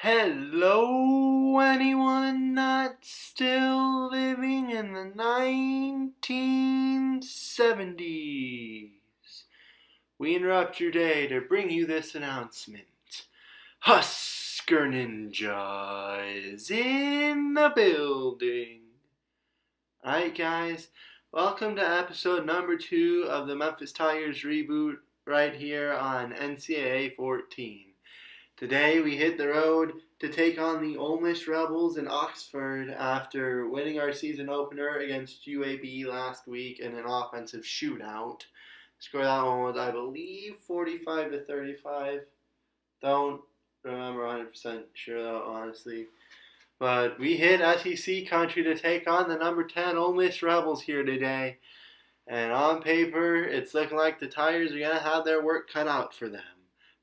Hello, anyone not still living in the 1970s? We interrupt your day to bring you this announcement. Husker Ninja is in the building. Alright guys, welcome to episode number 2 of the Memphis Tigers reboot right here on NCAA 14. Today we hit the road to take on the Ole Miss Rebels in Oxford after winning our season opener against UAB last week in an offensive shootout. Score that one was, I believe, 45-35. Don't remember 100% sure though, honestly. But we hit SEC country to take on the number 10 Ole Miss Rebels here today. And on paper, it's looking like the Tigers are going to have their work cut out for them.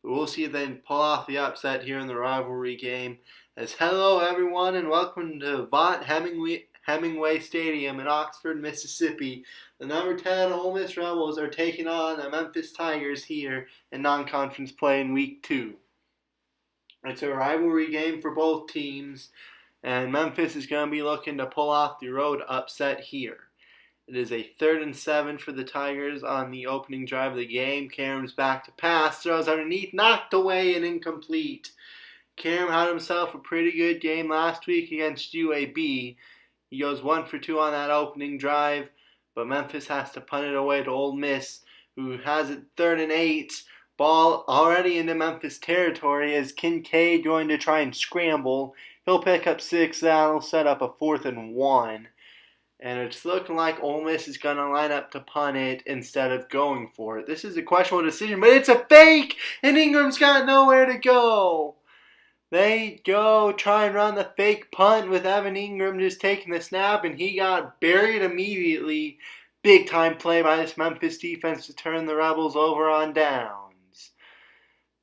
But we'll see if they can pull off the upset here in the rivalry game. As hello everyone and welcome to Vaught Hemingway Stadium in Oxford, Mississippi. The number 10 Ole Miss Rebels are taking on the Memphis Tigers here in non-conference play in week 2. It's a rivalry game for both teams, and Memphis is going to be looking to pull off the road upset here. It is a 3rd and 7 for the Tigers on the opening drive of the game. Karam's back to pass, throws underneath, knocked away and incomplete. Karam had himself a pretty good game last week against UAB. He goes 1 for 2 on that opening drive, but Memphis has to punt it away to Ole Miss, who has it 3rd and 8. Ball already into Memphis territory as Kincaid going to try and scramble. He'll pick up 6. That'll set up a 4th and 1. And it's looking like Ole Miss is going to line up to punt it instead of going for it. This is a questionable decision, but it's a fake! And Ingram's got nowhere to go. They go try and run the fake punt with Evan Ingram just taking the snap, and he got buried immediately. Big time play by this Memphis defense to turn the Rebels over on downs.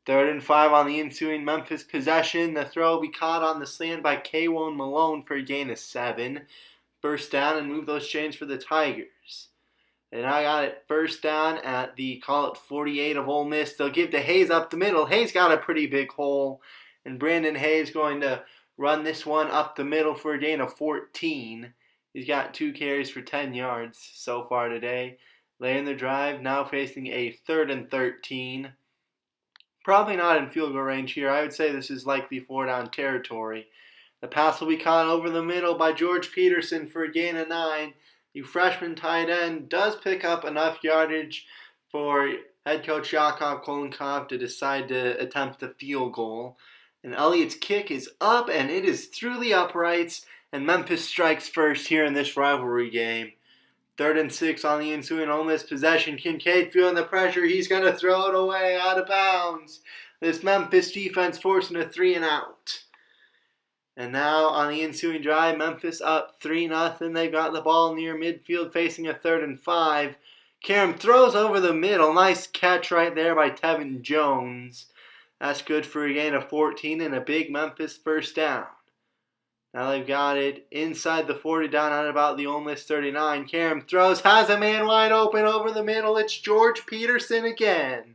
3rd and 5 on the ensuing Memphis possession. The throw will be caught on the slant by K'Wan Malone for a gain of 7. First down and move those chains for the Tigers. And I got it first down at the, call it 48 of Ole Miss. They'll give to Hayes up the middle. Hayes got a pretty big hole. And Brandon Hayes going to run this one up the middle for a gain of 14. He's got 2 carries for 10 yards so far today. Late in the drive, now facing a 3rd and 13. Probably not in field goal range here. I would say this is likely 4-down territory. The pass will be caught over the middle by George Peterson for a gain of 9. The freshman tight end does pick up enough yardage for head coach Yakov Kolenkov to decide to attempt the field goal. And Elliott's kick is up, and it is through the uprights, and Memphis strikes first here in this rivalry game. 3rd and 6 on the ensuing Ole Miss possession. Kincaid feeling the pressure. He's going to throw it away out of bounds. This Memphis defense forcing a 3 and out. And now on the ensuing drive, Memphis up 3-0. They've got the ball near midfield facing a 3rd and 5. Karam throws over the middle. Nice catch right there by Tevin Jones. That's good for a gain of 14 and a big Memphis first down. Now they've got it inside the 40 down at about the Ole Miss 39. Karam throws, has a man wide open over the middle. It's George Peterson again.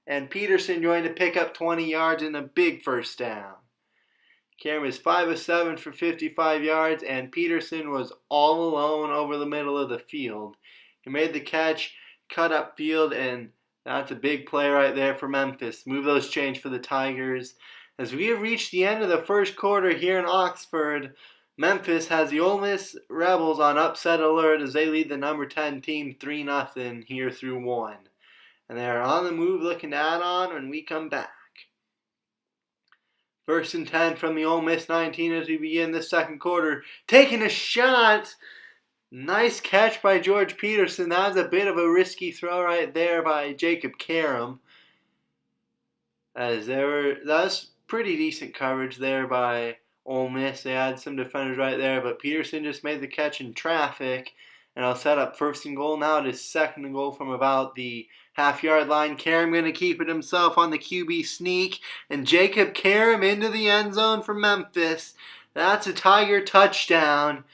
And Peterson going to pick up 20 yards and a big first down. Karam is 5 of 7 for 55 yards, and Peterson was all alone over the middle of the field. He made the catch, cut up field, and that's a big play right there for Memphis. Move those chains for the Tigers. As we have reached the end of the first quarter here in Oxford, Memphis has the Ole Miss Rebels on upset alert as they lead the number 10 team 3-0 here through 1. And they are on the move looking to add on when we come back. 1st and 10 from the Ole Miss 19 as we begin the second quarter. Taking a shot. Nice catch by George Peterson. That was a bit of a risky throw right there by Jacob Karam. That was pretty decent coverage there by Ole Miss. They had some defenders right there, but Peterson just made the catch in traffic. And I'll set up 1st and goal now. It is 2nd and goal from about the half-yard line. Karam going to keep it himself on the QB sneak. And Jacob Karam into the end zone for Memphis. That's a Tiger touchdown.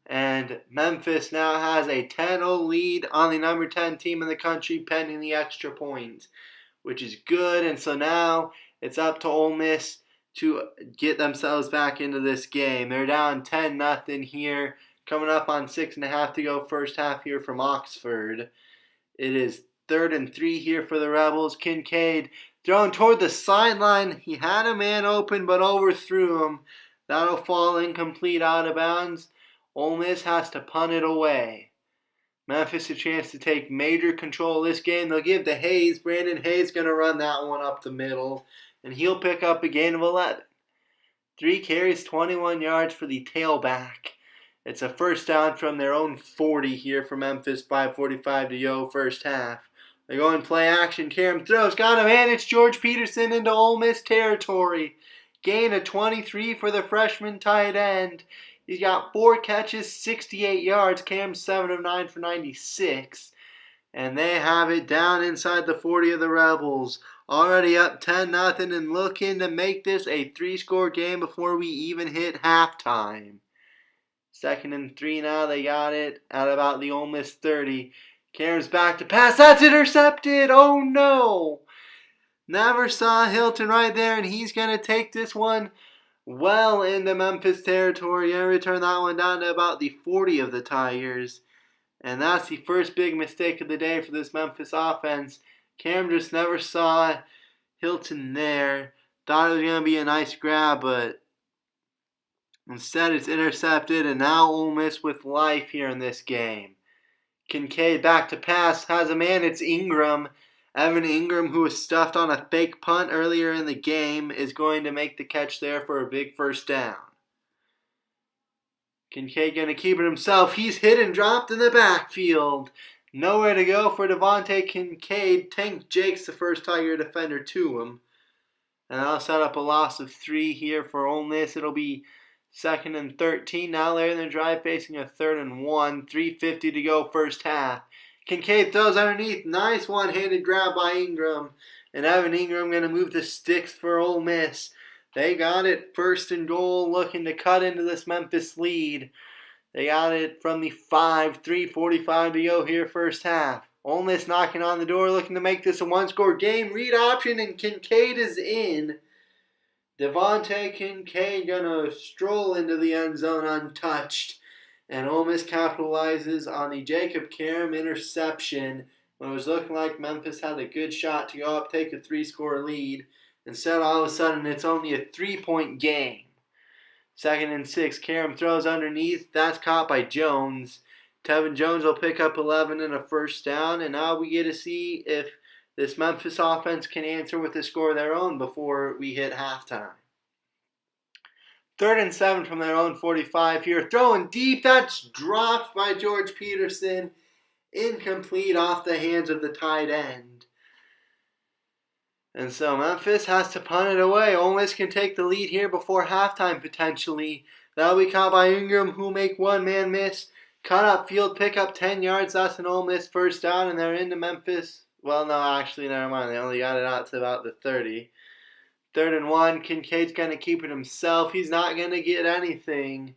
And Memphis now has a 10-0 lead on the number 10 team in the country pending the extra point, which is good. And so now it's up to Ole Miss to get themselves back into this game. They're down 10-0 here. Coming up on 6.5 to go first half here from Oxford. It is 3rd and 3 here for the Rebels. Kincaid thrown toward the sideline. He had a man open but overthrew him. That'll fall incomplete out of bounds. Ole Miss has to punt it away. Memphis a chance to take major control of this game. They'll give to Hayes. Brandon Hayes going to run that one up the middle. And he'll pick up a gain of 11. 3 carries, 21 yards for the tailback. It's a first down from their own 40 here for Memphis. 5:45 to go first half. They go and play action. Karam throws. Got a man. It's George Peterson into Ole Miss territory. Gain of 23 for the freshman tight end. He's got 4 catches, 68 yards. Cam 7 of 9 for 96. And they have it down inside the 40 of the Rebels. Already up 10-0 and looking to make this a 3-score game before we even hit halftime. 2nd and 3 now. They got it at about the Ole Miss 30. Karam's back to pass. That's intercepted. Oh no. Never saw Hilton right there, and he's going to take this one well into Memphis territory and return that one down to about the 40 of the Tigers. And that's the first big mistake of the day for this Memphis offense. Cam just never saw Hilton there. Thought it was going to be a nice grab, but instead it's intercepted, and now Ole Miss with life here in this game. Kincaid back to pass, has a man, it's Ingram. Evan Ingram, who was stuffed on a fake punt earlier in the game, is going to make the catch there for a big first down. Kincaid going to keep it himself. He's hit and dropped in the backfield. Nowhere to go for Devontae Kincaid. Tank Jakes, the first Tiger defender, to him. And that'll set up a loss of 3 here for Ole Miss. It'll be 2nd and 13. Now they're in the drive facing a 3rd and 1. 3:50 to go first half. Kincaid throws underneath. Nice one-handed grab by Ingram. And Evan Ingram going to move the sticks for Ole Miss. They got it 1st and goal, looking to cut into this Memphis lead. They got it from the 5, 3:45 to go here first half. Ole Miss knocking on the door, looking to make this a 1-score game. Read option, and Kincaid is in. Devontae Kincaid gonna stroll into the end zone untouched. And Ole Miss capitalizes on the Jacob Karam interception when it was looking like Memphis had a good shot to go up, take a 3-score lead. Instead, all of a sudden, it's only a 3-point game. 2nd and 6, Karam throws underneath. That's caught by Jones. Tevin Jones will pick up 11 and a first down. And now we get to see if this Memphis offense can answer with a score of their own before we hit halftime. 3rd and 7 from their own 45 here. Throwing deep. That's dropped by George Peterson. Incomplete off the hands of the tight end. And so Memphis has to punt it away. Ole Miss can take the lead here before halftime potentially. That'll be caught by Ingram, who will make one man miss. Cut up field, pick up 10 yards. That's an Ole Miss first down, and they're into Memphis. Well, no, actually, never mind. They only got it out to about the 30. 3rd and 1. Kincaid's going to keep it himself. He's not going to get anything.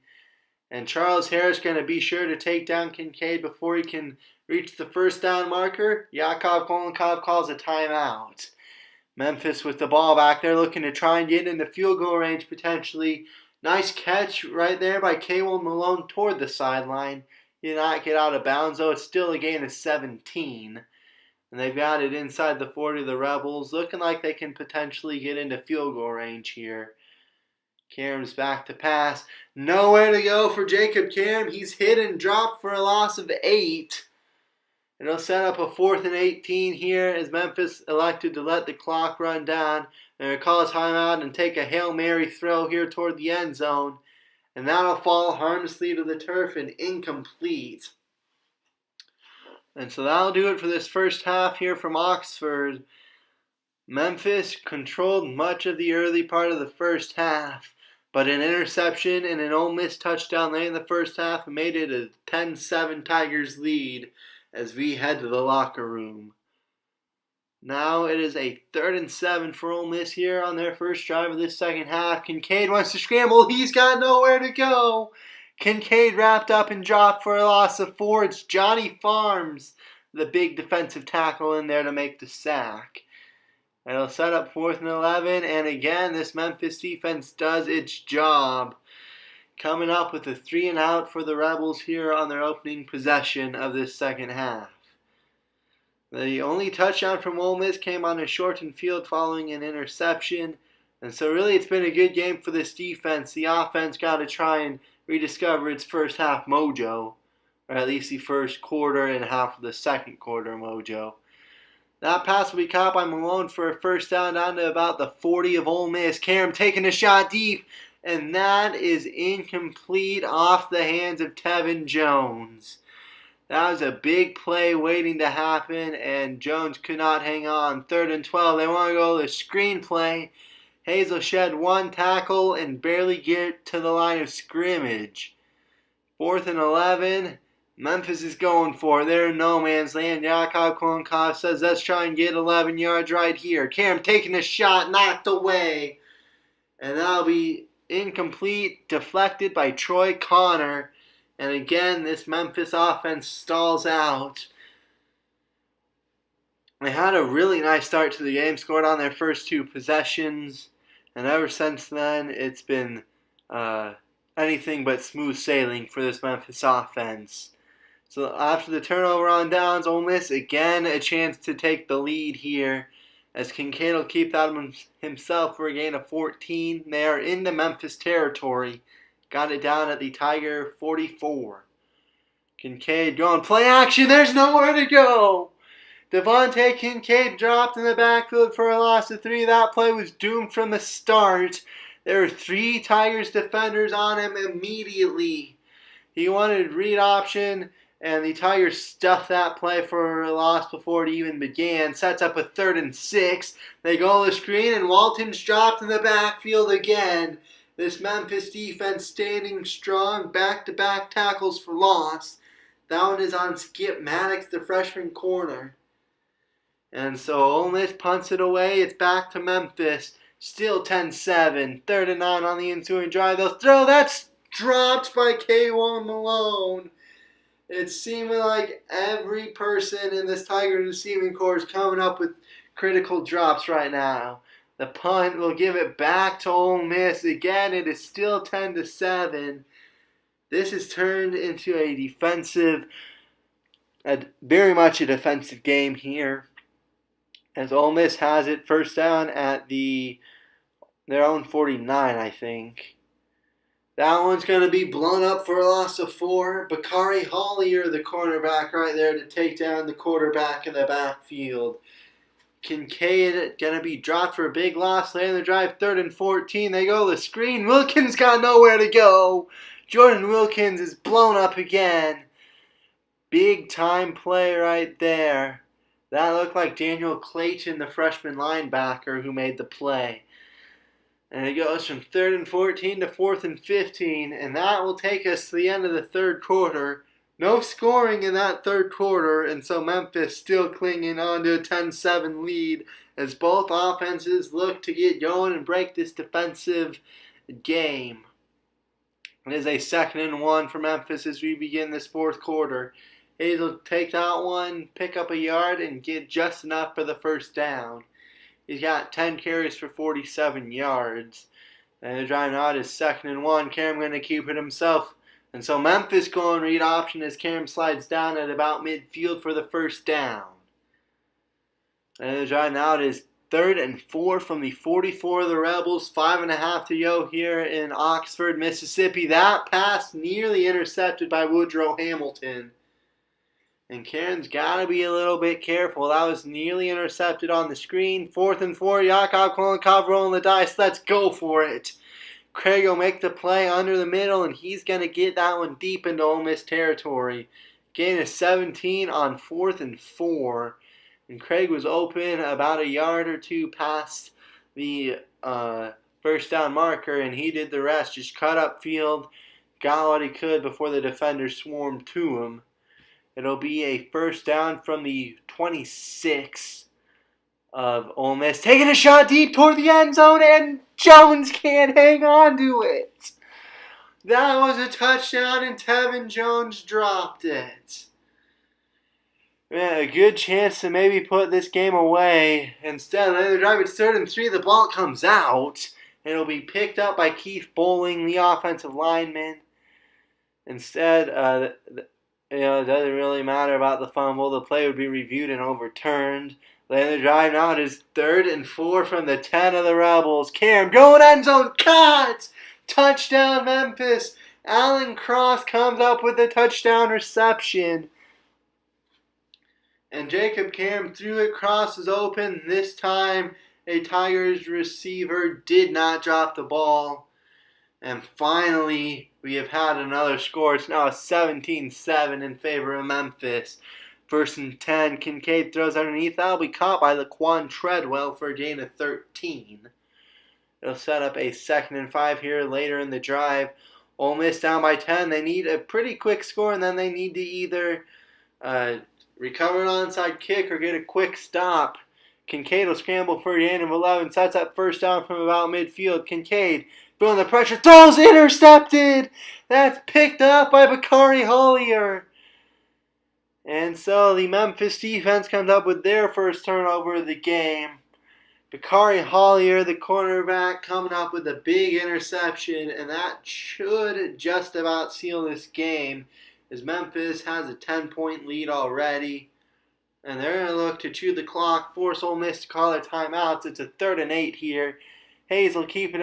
And Charles Harris going to be sure to take down Kincaid before he can reach the first down marker. Yakov Kolenkov calls a timeout. Memphis with the ball back. They're looking to try and get into field goal range potentially. Nice catch right there by Kaywon Malone toward the sideline. He did not get out of bounds, though. It's still a gain of 17. And they've got it inside the 40 of the Rebels, looking like they can potentially get into field goal range here. Karam's back to pass. Nowhere to go for Jacob Karam. He's hit and dropped for a loss of 8. It'll set up a 4th and 18 here as Memphis elected to let the clock run down. They're going to call a timeout and take a Hail Mary throw here toward the end zone. And that'll fall harmlessly to the turf and incomplete. And so that'll do it for this first half here from Oxford. Memphis controlled much of the early part of the first half, but an interception and an Ole Miss touchdown late in the first half made it a 10-7 Tigers lead as we head to the locker room. Now it is a 3rd and 7 for Ole Miss here on their first drive of this second half. Kincaid wants to scramble. He's got nowhere to go. Kincaid wrapped up and dropped for a loss of 4. It's Johnny Farms, the big defensive tackle, in there to make the sack. It'll set up 4th and 11, and again, this Memphis defense does its job, coming up with a 3 and out for the Rebels here on their opening possession of this second half. The only touchdown from Ole Miss came on a shortened field following an interception, and so really it's been a good game for this defense. The offense got to try and rediscover its first half mojo, or at least the first quarter and half of the second quarter mojo. That pass will be caught by Malone for a first down to about the 40 of Ole Miss. Karam taking a shot deep, and that is incomplete off the hands of Tevin Jones. That was a big play waiting to happen, and Jones could not hang on. 3rd and 12, they want to go the screen play. Hazel shed 1 tackle and barely get to the line of scrimmage. 4th and 11. Memphis is going for it. They're in no man's land. Yakov Klonkov says, let's try and get 11 yards right here. Karam taking a shot, knocked away. And that'll be incomplete, deflected by Troy Connor. And again, this Memphis offense stalls out. They had a really nice start to the game, scored on their first 2 possessions. And ever since then, it's been anything but smooth sailing for this Memphis offense. So after the turnover on downs, Ole Miss again a chance to take the lead here, as Kincaid will keep that himself for a gain of 14. They are into Memphis territory. Got it down at the Tiger 44. Kincaid going play action. There's nowhere to go. Devontae Kincaid dropped in the backfield for a loss of 3. That play was doomed from the start. There were 3 Tigers defenders on him immediately. He wanted read option, and the Tigers stuffed that play for a loss before it even began. Sets up a 3rd and 6. They go the screen, and Walton's dropped in the backfield again. This Memphis defense standing strong, back-to-back tackles for loss. That one is on Skip Maddox, the freshman corner. And so Ole Miss punts it away. It's back to Memphis. Still 10-7. 3rd and 9 on the ensuing drive. They'll throw. That's dropped by K1 Malone. It's seeming like every person in this Tigers receiving corps is coming up with critical drops right now. The punt will give it back to Ole Miss. Again, it is still 10-7. This has turned into very much a defensive game here, as Ole Miss has it first down at their own 49, I think. That one's going to be blown up for a loss of 4. Bakari Hollier, the cornerback, right there to take down the quarterback in the backfield. Kincaid going to be dropped for a big loss later in the drive. 3rd and 14. They go the screen. Wilkins got nowhere to go. Jordan Wilkins is blown up again. Big time play right there. That looked like Daniel Clayton, the freshman linebacker, who made the play. And it goes from 3rd and 14 to 4th and 15. And that will take us to the end of the 3rd quarter. No scoring in that 3rd quarter, and so Memphis still clinging on to a 10-7 lead as both offenses look to get going and break this defensive game. It is a 2nd and 1 for Memphis as we begin this 4th quarter. Hazel take that one, pick up a yard, and get just enough for the first down. He's got 10 carries for 47 yards. And the drive out is 2nd and 1. Karam going to keep it himself. And so Memphis going read option as Karam slides down at about midfield for the first down. And the drive out is 3rd and 4 from the 44 of the Rebels. 5.5 to go here in Oxford, Mississippi. That pass nearly intercepted by Woodrow Hamilton. And Karen's got to be a little bit careful. That was nearly intercepted on the screen. 4th and 4. Yakov Klonkov rolling the dice. Let's go for it. Craig will make the play under the middle, and he's going to get that one deep into Ole Miss territory. Gain of 17 on 4th and 4. And Craig was open about a yard or 2 past the first down marker, and he did the rest. Just cut up field, got what he could before the defenders swarmed to him. It'll be a first down from the 26 of Ole Miss. Taking a shot deep toward the end zone, and Jones can't hang on to it. That was a touchdown, and Tevin Jones dropped it. A good chance to maybe put this game away. Instead, they're driving 3rd and 3. The ball comes out. It'll be picked up by Keith Bowling, the offensive lineman. Instead, it doesn't really matter about the fumble. The play would be reviewed and overturned. Then the drive now it is 3rd and 4 from the 10 of the Rebels. Cam going end zone, caught! Touchdown Memphis. Alan Cross comes up with a touchdown reception. And Jacob Cam threw it, Cross was open. This time, a Tigers receiver did not drop the ball. And finally, we have had another score. It's now a 17-7 in favor of Memphis. 1st and 10. Kincaid throws underneath. That'll be caught by Laquan Treadwell for a gain of 13. It'll set up a 2nd and 5 here later in the drive. Ole Miss down by 10. They need a pretty quick score, and then they need to either recover an onside kick or get a quick stop. Kincaid will scramble for a gain of 11. Sets up 1st down from about midfield. Kincaid feeling the pressure. Throws intercepted. That's picked up by Bakari Hollier. And so the Memphis defense comes up with their first turnover of the game. Bakari Hollier, the cornerback, coming up with a big interception. And that should just about seal this game, as Memphis has a 10-point lead already. And they're going to look to chew the clock, force Ole Miss to call their timeouts. It's a 3rd and 8 here. Hayes will keep it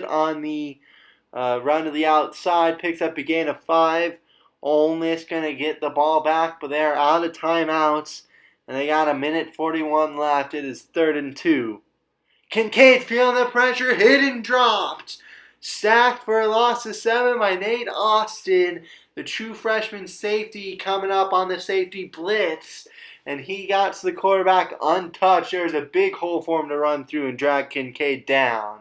on the run to the outside, picks up a gain of 5. Ole Miss going to get the ball back, but they're out of timeouts, and they got 1:41 left. It is 3rd and 2. Kincaid feeling the pressure, hit and dropped. Sacked for a loss of 7 by Nate Austin, the true freshman safety, coming up on the safety blitz. And he got to the quarterback untouched. There's a big hole for him to run through and drag Kincaid down.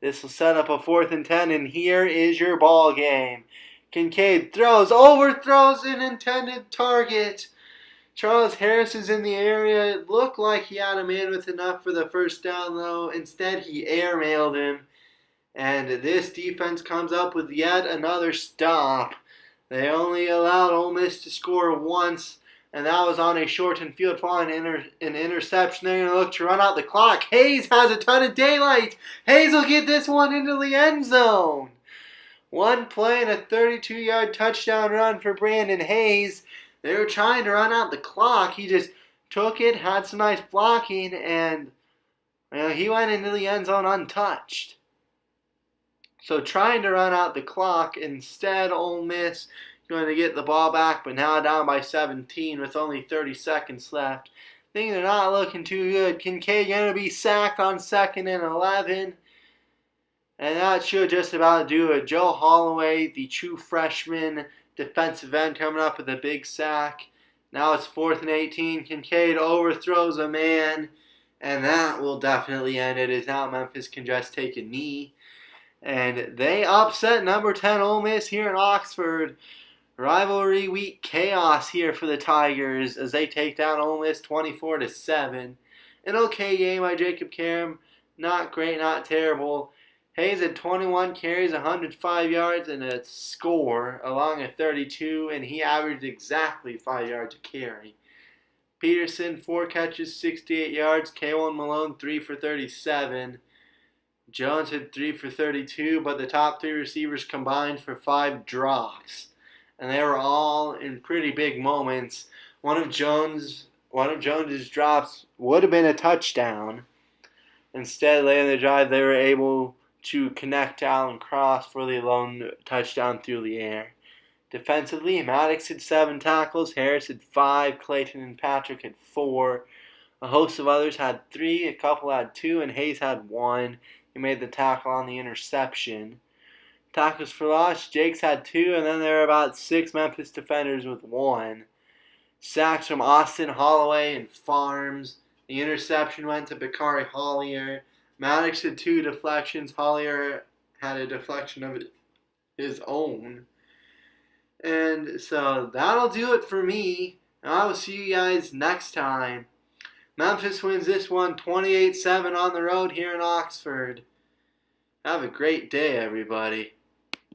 This will set up a 4th and 10, and here is your ball game. Kincaid overthrows an intended target. Charles Harris is in the area. It looked like he had a man with enough for the 1st down, though. Instead, he airmailed him. And this defense comes up with yet another stop. They only allowed Ole Miss to score once, and that was on a shortened field following an interception. They're going to look to run out the clock. Hayes has a ton of daylight. Hayes will get this one into the end zone. One play and a 32-yard touchdown run for Brandon Hayes. They were trying to run out the clock. He just took it, had some nice blocking, and he went into the end zone untouched. So trying to run out the clock, instead Ole Miss going to get the ball back, but now down by 17 with only 30 seconds left. Things are not looking too good. Kincaid going to be sacked on 2nd and 11. And that should just about do it. Joe Holloway, the true freshman defensive end, coming up with a big sack. Now it's 4th and 18. Kincaid overthrows a man, and that will definitely end it, as now Memphis can just take a knee. And they upset number 10 Ole Miss here in Oxford. Rivalry week chaos here for the Tigers as they take down Ole Miss 24-7. An okay game by Jacob Cam. Not great, not terrible. Hayes had 21 carries, 105 yards, and a score along a 32, and he averaged exactly 5 yards a carry. Peterson, 4 catches, 68 yards. K'Wan Malone, 3 for 37. Jones had 3 for 32, but the top 3 receivers combined for 5 drops. And they were all in pretty big moments. One of Jones's drops would have been a touchdown. Instead, later in the drive, they were able to connect to Alan Cross for the lone touchdown through the air. Defensively, Maddox had 7 tackles, Harris had 5, Clayton and Patrick had 4. A host of others had 3, a couple had 2, and Hayes had 1. He made the tackle on the interception. Tackles for loss, Jakes had 2, and then there were about 6 Memphis defenders with 1. Sacks from Austin, Holloway, and Farms. The interception went to Bakari Hollier. Maddox had 2 deflections. Hollier had a deflection of his own. And so that'll do it for me. I will see you guys next time. Memphis wins this one 28-7 on the road here in Oxford. Have a great day, everybody.